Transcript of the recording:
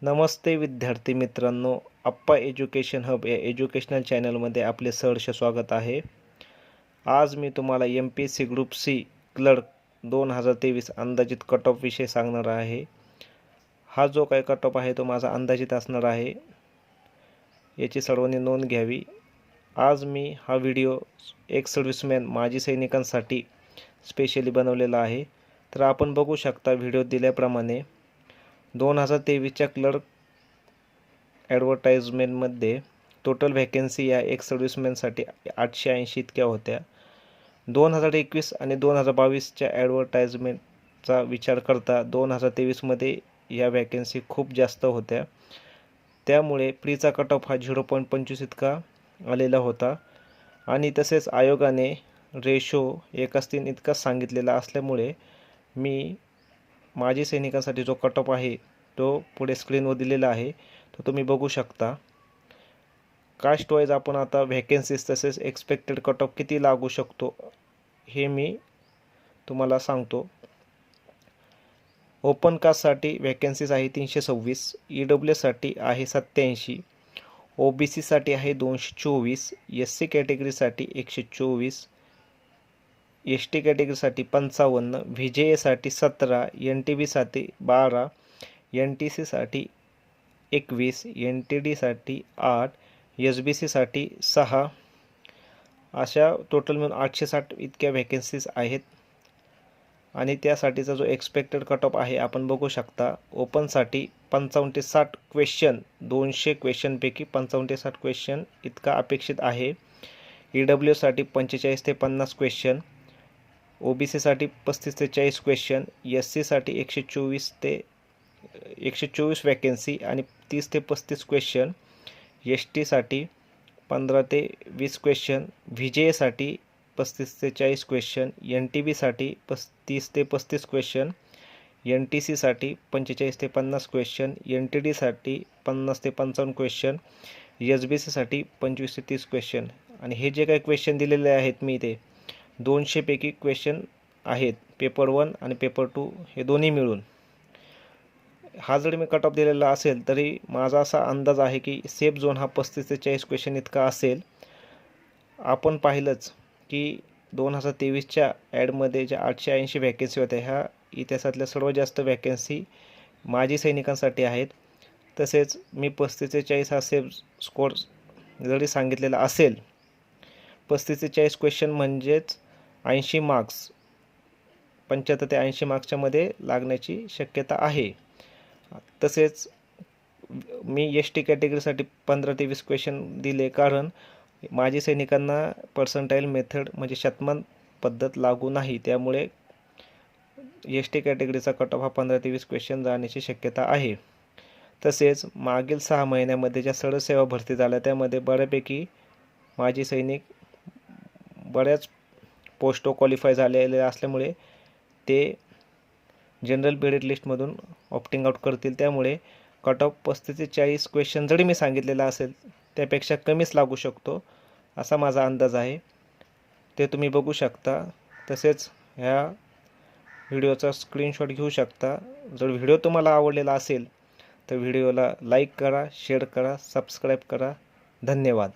नमस्ते विद्यार्थी मित्रांनो, अप्पा education hub या एज्युकेशनल चॅनलमध्ये आपले सहर्ष स्वागत आहे। आज मी तुम्हाला MPSC ग्रुप सी क्लर्क 2023 अंदाजित कट ऑफ विषय सांगणार आहे। हा जो काही कट ऑफ आहे तो माझा अंदाजित असणार आहे, याची सर्वांनी नोंद घ्यावी। आज मी हा व्हिडिओ एक्स सर्व्हिसमॅन माजी सैनिकांसाठी स्पेशली बनवलेला आहे। तर आपण बघू शकता व्हिडिओ दिल्याप्रमाणे 2023च्या क्लर्क ॲडव्हर्टाइजमेंटमध्ये टोटल व्हॅकन्सी या एक्स सर्व्हिसमॅनसाठी 880 इतक्या होत्या। 2021 आणि 2022च्या ॲडव्हर्टाइजमेंटचा विचार करता 2023मध्ये या व्हॅकन्सी खूप जास्त होत्या, त्यामुळे प्रीचा कट ऑफ हा 0.25 इतका आलेला होता। आणि तसेच आयोगाने रेशो 1:3 इतका सांगितलेला असल्यामुळे मी माजी सैनिकांसाठी जो कट ऑफ आहे तो पुढे स्क्रीनवर दिलेला आहे, तो तुम्ही बघू शकता। कास्ट वाईज आपण आता व्हॅकन्सीज तसेच एक्सपेक्टेड कट ऑफ किती लागू शकतो हे मी तुम्हाला सांगतो। ओपन कास्टसाठी व्हॅकन्सीज आहे 326, EWSसाठी आहे 87, OBCसाठी आहे 224, SC कॅटेगरीसाठी 124, ST कॅटेगरीसाठी 55, VJAसाठी 17, NTBसाठी 12, NTCसाठी 21, NTDसाठी 8, SBCसाठी 6, अशा टोटल मिळून 860 इतक्या व्हॅकन्सीज आहेत। आणि त्यासाठीचा जो एक्सपेक्टेड कट ऑफ आहे आपण बघू शकता। ओपनसाठी 55 ते 60 क्वेश्चन, 200 क्वेश्चनपैकी 55 ते 60 क्वेश्चन इतका अपेक्षित आहे। EWSसाठी 45 ते 50 क्वेश्चन, OBCसाठी 35 ते 40 क्वेश्चन, SCसाठी 124 व्हॅकन्सी आणि 30 ते 35 क्वेश्चन, STसाठी 15 ते 20 क्वेश्चन, VJAसाठी 35 ते 40 क्वेश्चन, NTBसाठी 30 ते 35 क्वेश्चन, NTCसाठी 45 ते 50 क्वेश्चन, NTDसाठी 50 ते 55 क्वेश्चन, SBCसाठी 25 ते 30 क्वेश्चन। आणि हे जे काही क्वेश्चन दिलेले आहेत मी ते 200 पैकी क्वेश्चन आहेत, पेपर 1 आणि पेपर 2 हे दोन्ही मिळून। हा जरी मी कट ऑफ दिलेला असेल तरी माझा असा अंदाज आहे की सेफ झोन हा 35 ते 40 क्वेश्चन इतका असेल। आपण पाहिलंच की 2023च्या ॲडमध्ये ज्या 880 व्हॅकन्सी होत्या, ह्या इतिहासातल्या सर्वात जास्त व्हॅकन्सी माजी सैनिकांसाठी आहेत। तसेच मी 35 ते 40 हा सेफ स्कोर जरी सांगितलेला असेल, 35 ते 40 क्वेश्चन म्हणजेच 80 मार्क्स, 75 ते 80 मार्क्सच्या मध्ये लागण्याची शक्यता आहे। तसेच मी ST कॅटेगरीसाठी 15 ते 20 क्वेश्चन दिले, कारण माजी सैनिकांना पर्सेंटाईल मेथड म्हणजे शतमान पद्धत लागू नाही, त्यामुळे ST कॅटेगरीचा कट ऑफ हा 15 ते 20 क्वेश्चन जाण्याची शक्यता आहे। तसेच मागील 6 महिन्यामध्ये ज्या सडक सेवा भरती झाल्या त्यामध्ये बऱ्यापैकी माजी सैनिक बऱ्याच पोस्ट क्वालिफाय झालेले असल्यामुळे ते जनरल मेरिट लिस्टमधून ऑप्टिंग आउट करतील, त्यामुळे कट ऑफ 35 ते 40 क्वेश्चन जरी मी सांगितलेला असेल त्यापेक्षा कमीच लागू शकतो असा माझा अंदाज आहे, ते तुम्ही बघू शकता। तसेच ह्या व्हिडिओचा स्क्रीनशॉट घेऊ शकता। जर व्हिडिओ तुम्हाला आवडलेला असेल तर व्हिडिओला लाईक करा, शेअर करा, सबस्क्राईब करा। धन्यवाद।